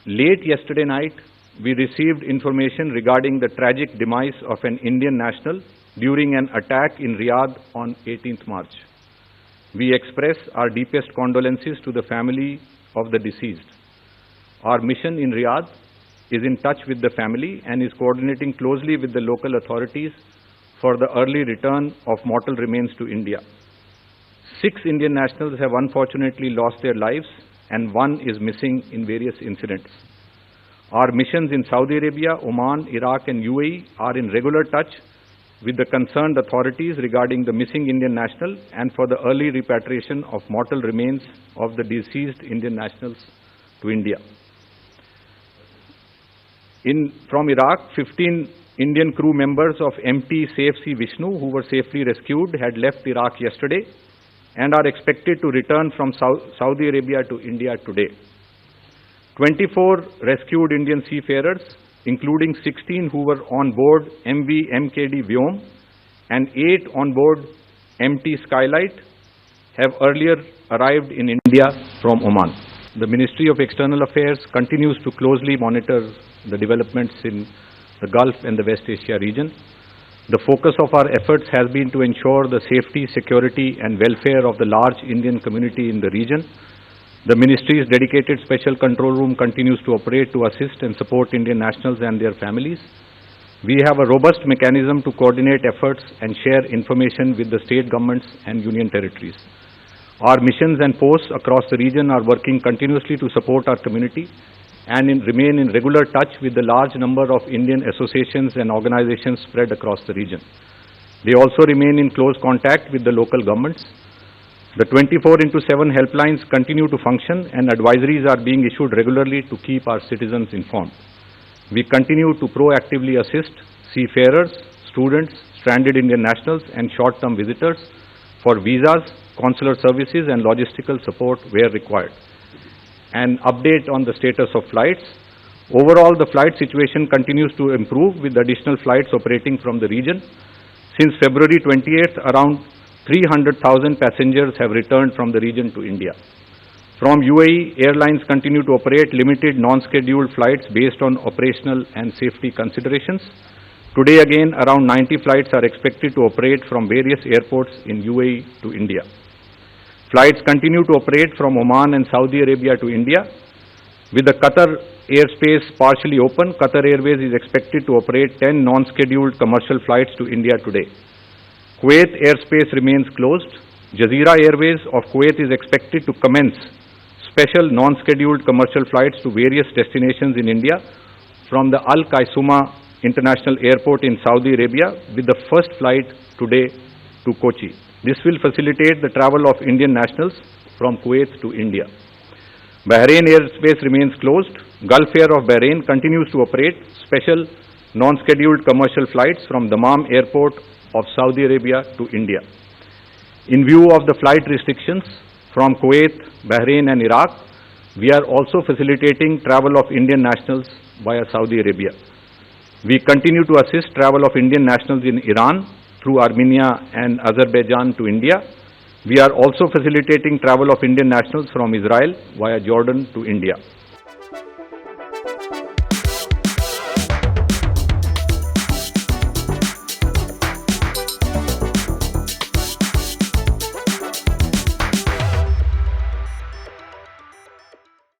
Late yesterday night, we received information regarding the tragic demise of an Indian national during an attack in Riyadh on 18th March. We express our deepest condolences to the family of the deceased. Our mission in Riyadh is in touch with the family and is coordinating closely with the local authorities for the early return of mortal remains to India. 6 Indian nationals have unfortunately lost their lives and 1 is missing in various incidents. Our missions in Saudi Arabia, Oman, Iraq and UAE are in regular touch with the concerned authorities regarding the missing Indian national and for the early repatriation of mortal remains of the deceased Indian nationals to India. From Iraq, 15 Indian crew members of MT Safe Sea Vishnu, who were safely rescued, had left Iraq yesterday and are expected to return from Saudi Arabia to India today. 24 rescued Indian seafarers, including 16 who were on board MV MKD Vyom and 8 on board MT Skylight, have earlier arrived in India from Oman. The Ministry of External Affairs continues to closely monitor the developments in the Gulf and the West Asia region. The focus of our efforts has been to ensure the safety, security and welfare of the large Indian community in the region. The Ministry's dedicated special control room continues to operate to assist and support Indian nationals and their families. We have a robust mechanism to coordinate efforts and share information with the state governments and union territories. Our missions and posts across the region are working continuously to support our community and remain in regular touch with the large number of Indian associations and organizations spread across the region. They also remain in close contact with the local governments. The 24/7 helplines continue to function and advisories are being issued regularly to keep our citizens informed. We continue to proactively assist seafarers, students, stranded Indian nationals and short-term visitors for visas, consular services and logistical support where required. An update on the status of flights. Overall, the flight situation continues to improve with additional flights operating from the region. Since February 28th, around 300,000 passengers have returned from the region to India. From UAE, airlines continue to operate limited non-scheduled flights based on operational and safety considerations. Today again, around 90 flights are expected to operate from various airports in UAE to India. Flights continue to operate from Oman and Saudi Arabia to India. With the Qatar airspace partially open, Qatar Airways is expected to operate 10 non-scheduled commercial flights to India today. Kuwait airspace remains closed. Jazeera Airways of Kuwait is expected to commence special non-scheduled commercial flights to various destinations in India from the Al Qaisuma International Airport in Saudi Arabia, with the first flight today to Kochi. This will facilitate the travel of Indian nationals from Kuwait to India. Bahrain airspace remains closed. Gulf Air of Bahrain continues to operate special non-scheduled commercial flights from Dammam Airport of Saudi Arabia to India. In view of the flight restrictions from Kuwait, Bahrain and Iraq, we are also facilitating travel of Indian nationals via Saudi Arabia. We continue to assist travel of Indian nationals in Iran through Armenia and Azerbaijan to India. We are also facilitating travel of Indian nationals from Israel via Jordan to India.